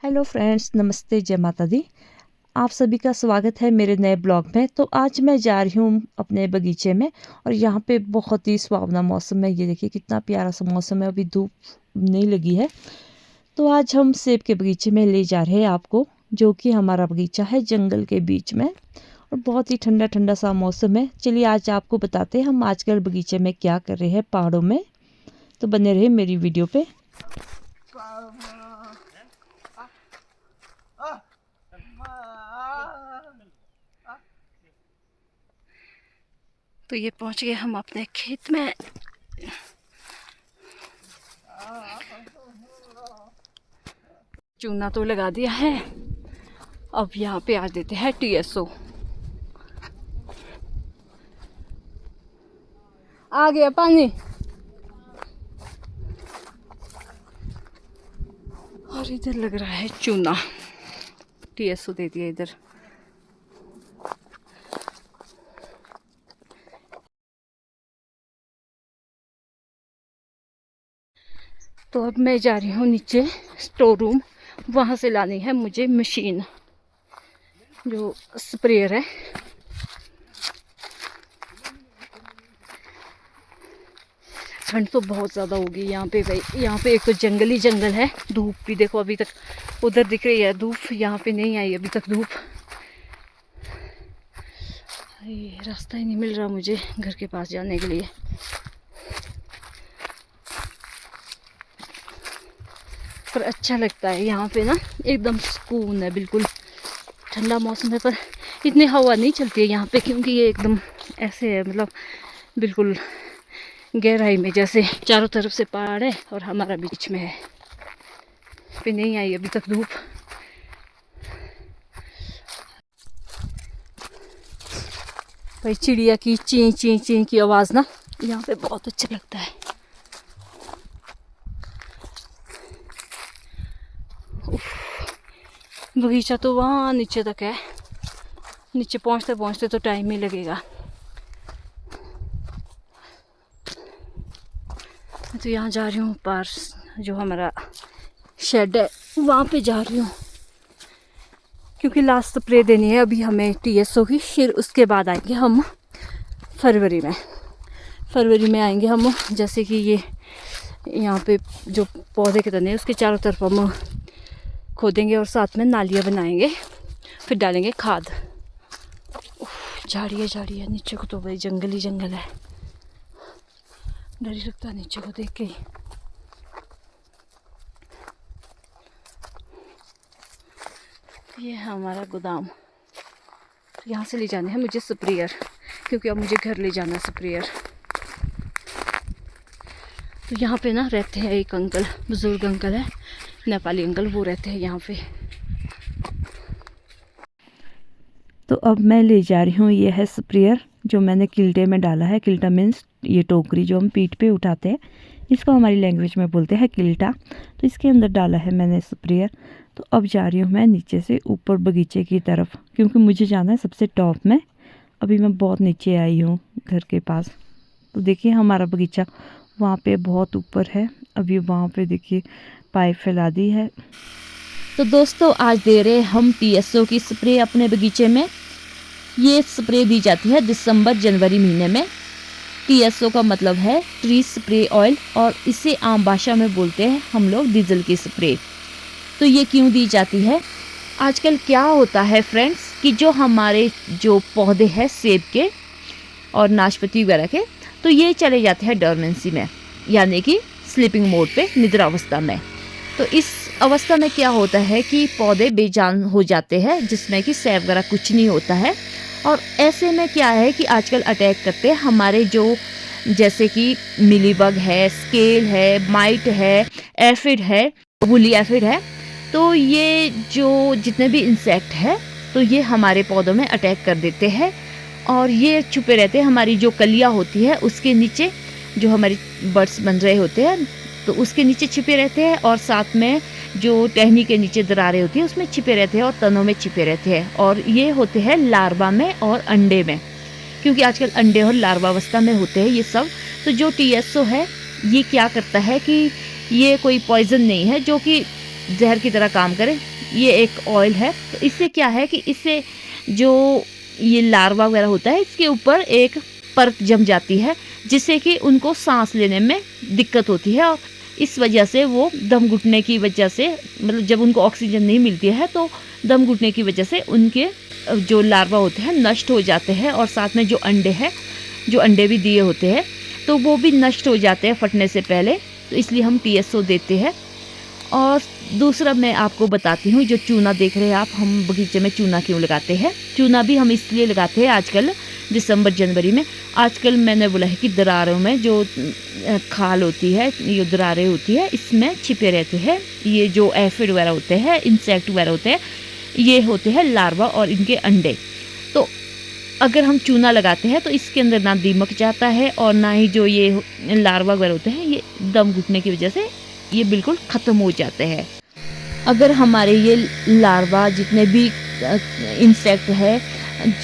Hello friends, नमस्ते, जय माता दी। आप सभी का स्वागत है मेरे नए ब्लॉग में। तो आज मैं जा रही हूँ अपने बगीचे में और यहाँ पे बहुत ही सुहावना मौसम है। ये देखिए कितना प्यारा सा मौसम है, अभी धूप नहीं लगी है। तो आज हम सेब के बगीचे में ले जा रहे हैं आपको, जो कि हमारा बगीचा है जंगल के बीच में और बहुत ही ठंडा ठंडा सा मौसम है। चलिए आज आपको बताते हैं हम आजकल बगीचे में क्या कर रहे हैं पहाड़ों में। तो बने रहे मेरी वीडियो पे। तो ये पहुंच गए हम अपने खेत में। चूना तो लगा दिया है, अब यहाँ पे आ देते हैं TSO। आ गया पानी और इधर लग रहा है चूना। TSO दे दिया इधर। तो अब मैं जा रही हूँ नीचे स्टोर रूम, वहाँ से लानी है मुझे मशीन जो स्प्रेयर है। ठंड तो बहुत ज़्यादा होगी यहाँ पे भाई। यहाँ पे एक तो जंगल ही जंगल है। धूप भी देखो अभी तक उधर दिख रही है धूप, यहाँ पे नहीं आई अभी तक धूप। ये रास्ता ही नहीं मिल रहा मुझे घर के पास जाने के लिए। पर अच्छा लगता है यहाँ पे ना, एकदम सुकून है, बिल्कुल ठंडा मौसम है। पर इतनी हवा नहीं चलती है यहाँ पे, क्योंकि ये एकदम ऐसे है, मतलब बिल्कुल गहराई में, जैसे चारों तरफ से पहाड़ है और हमारा बीच में है। पे नहीं आई अभी तक धूप। भाई चिड़िया की ची ची ची की आवाज़ ना यहाँ पे बहुत अच्छा लगता है। बगीचा तो वहाँ नीचे तक है, नीचे पहुँचते पहुँचते तो टाइम ही लगेगा। मैं तो यहाँ जा रही हूँ, पार जो हमारा शेड है वहाँ पे जा रही हूँ, क्योंकि लास्ट स्प्रे देनी है अभी हमें TSO की। फिर उसके बाद आएंगे हम फरवरी में आएंगे हम। जैसे कि ये यहाँ पे जो पौधे के तने उसके चारों तरफ हम खोदेंगे और साथ में नालियाँ बनाएंगे, फिर डालेंगे खाद। झाड़ियाँ झाड़ियाँ, नीचे को तो भाई जंगल ही जंगल है, डर ही लगता है नीचे को देख के ही। ये है हमारा गोदाम। यहाँ से ले जाने हैं मुझे स्प्रेयर, क्योंकि अब मुझे घर ले जाना है स्प्रेयर। तो यहाँ पे ना रहते हैं एक अंकल, बुजुर्ग अंकल है, नेपाली अंकल, वो रहते हैं यहाँ पे। तो अब मैं ले जा रही हूँ, ये है स्प्रेयर जो मैंने किल्टे में डाला है। किल्टा मीन्स ये टोकरी जो हम पीठ पे उठाते हैं, इसको हमारी लैंग्वेज में बोलते हैं किल्टा। तो इसके अंदर डाला है मैंने स्प्रेयर। तो अब जा रही हूँ मैं नीचे से ऊपर बगीचे की तरफ, क्योंकि मुझे जाना है सबसे टॉप में। अभी मैं बहुत नीचे आई हूँ घर के पास। तो देखिए हमारा बगीचा वहाँ पे बहुत ऊपर है। अभी वहाँ पे देखिए पाइप फैला दी है। तो दोस्तों आज दे रहे हम TSO की स्प्रे अपने बगीचे में। ये स्प्रे दी जाती है दिसंबर जनवरी महीने में। TSO का मतलब है ट्री स्प्रे ऑयल, और इसे आम भाषा में बोलते हैं हम लोग डीजल की स्प्रे। तो ये क्यों दी जाती है? आजकल क्या होता है फ्रेंड्स कि जो हमारे जो पौधे हैं सेब के और नाशपाती वगैरह के, तो ये चले जाते हैं डोरमेंसी में, यानी कि स्लीपिंग मोड पे, निद्रावस्था में। तो इस अवस्था में क्या होता है कि पौधे बेजान हो जाते हैं, जिसमें कि सेब वगैरह कुछ नहीं होता है। और ऐसे में क्या है कि आजकल अटैक करते हैं हमारे जो, जैसे कि मिलीबग है, स्केल है, माइट है, एफिड है, वुली एफिड है। तो ये जो जितने भी इंसेक्ट है, तो ये हमारे पौधों में अटैक कर देते हैं और ये छुपे रहते हैं हमारी जो कलियाँ होती है उसके नीचे, जो हमारी बड्स बन रहे होते हैं तो उसके नीचे छिपे रहते हैं, और साथ में जो टहनी के नीचे दरारें होती है उसमें छिपे रहते हैं और तनों में छिपे रहते हैं। और ये होते हैं लार्वा में और अंडे में, क्योंकि आजकल अंडे और लार्वा अवस्था में होते हैं ये सब। तो जो TSO है ये क्या करता है कि ये कोई पॉइजन नहीं है जो कि जहर की तरह काम करे। ये एक ऑयल है। तो इससे क्या है कि इससे जो ये लार्वा वगैरह होता है इसके ऊपर एक परत जम जाती है, जिससे कि उनको सांस लेने में दिक्कत होती है, और इस वजह से वो दम घुटने की वजह से, मतलब जब उनको ऑक्सीजन नहीं मिलती है तो दम घुटने की वजह से उनके जो लार्वा होते हैं नष्ट हो जाते हैं, और साथ में जो अंडे भी दिए होते हैं तो वो भी नष्ट हो जाते हैं फटने से पहले। तो इसलिए हम TSO देते हैं। और दूसरा मैं आपको बताती हूँ, जो चूना देख रहे हैं आप, हम बगीचे में चूना क्यों लगाते हैं। चूना भी हम इसलिए लगाते हैं आजकल दिसंबर जनवरी में। आजकल मैंने बोला है कि दरारों में जो खाल होती है, ये दरारें होती है, इसमें छिपे रहते हैं ये जो एफिड वगैरह होते हैं, इंसेक्ट वगैरह होते हैं, ये होते हैं लार्वा और इनके अंडे। तो अगर हम चूना लगाते हैं तो इसके अंदर ना दीमक जाता है और ना ही जो ये लार्वा वगैरह होते हैं ये दम घुटने की वजह से ये बिल्कुल ख़त्म हो जाते हैं। अगर हमारे ये लार्वा जितने भी इंसेक्ट है,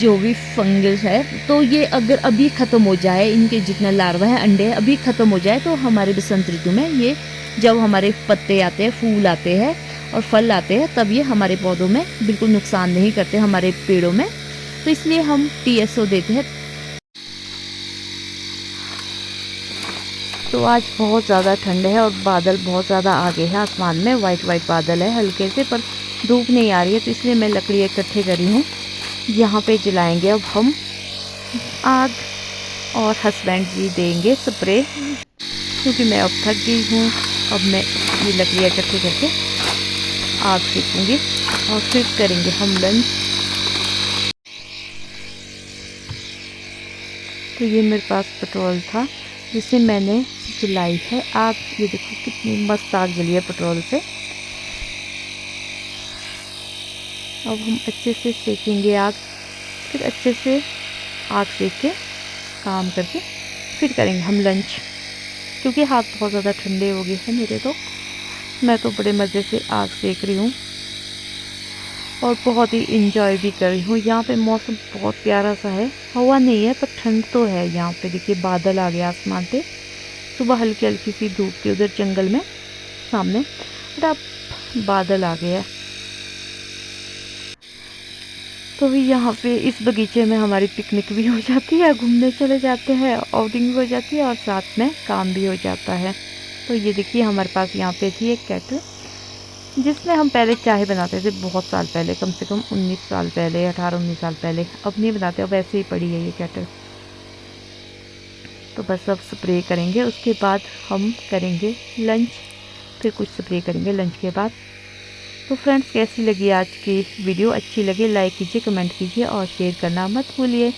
जो भी फंगस है, तो ये अगर अभी ख़त्म हो जाए, इनके जितना लार्वा है, अंडे अभी ख़त्म हो जाए, तो हमारे बसंत ऋतु में ये जब हमारे पत्ते आते हैं, फूल आते हैं और फल आते हैं, तब ये हमारे पौधों में बिल्कुल नुकसान नहीं करते, हमारे पेड़ों में। तो इसलिए हम TSO देते हैं। तो आज बहुत ज़्यादा ठंड है और बादल बहुत ज़्यादा आगे है, आसमान में वाइट बादल है हल्के से, पर धूप नहीं आ रही है। तो इसलिए मैं लकड़ी इकट्ठे करी हूँ, यहाँ पे जलाएंगे अब हम आग, और हस्बैंड जी देंगे स्प्रे, क्योंकि मैं अब थक गई हूँ। अब मैं ये लकड़ियाँ इकट्ठी करके आग सेकूँगी और फिर करेंगे हम लंच। तो ये मेरे पास पेट्रोल था जिसे मैंने जलाई है आग। ये देखो कितनी मस्त आग जली है पेट्रोल से। अब हम अच्छे से सेकेंगे आग, फिर अच्छे से आग सेक के काम करके फिर करेंगे हम लंच, क्योंकि हाथ बहुत ज़्यादा ठंडे हो गए हैं मेरे। तो मैं तो बड़े मज़े से आग सेक रही हूँ और बहुत ही इंजॉय भी कर रही हूँ। यहाँ पे मौसम बहुत प्यारा सा है, हवा नहीं है पर ठंड तो है। यहाँ पे देखिए बादल आ गया आसमान पे, सुबह हल्की हल्की सी धूप थी उधर जंगल में सामने, बट अब बादल आ गया। तो यहाँ पे इस बगीचे में हमारी पिकनिक भी हो जाती है, घूमने चले जाते हैं, आउटिंग भी हो जाती है और साथ में काम भी हो जाता है। तो ये देखिए हमारे पास यहाँ पे थी एक केटल, जिसमें हम पहले चाय बनाते थे बहुत साल पहले, कम से कम 19 साल पहले, 18-19 साल पहले। अब नहीं बनाते, अब ऐसे ही पड़ी है ये केटल। तो बस अब स्प्रे करेंगे, उसके बाद हम करेंगे लंच, फिर कुछ स्प्रे करेंगे लंच के बाद। तो फ्रेंड्स कैसी लगी आज की वीडियो? अच्छी लगे लाइक कीजिए, कमेंट कीजिए और शेयर करना मत भूलिए।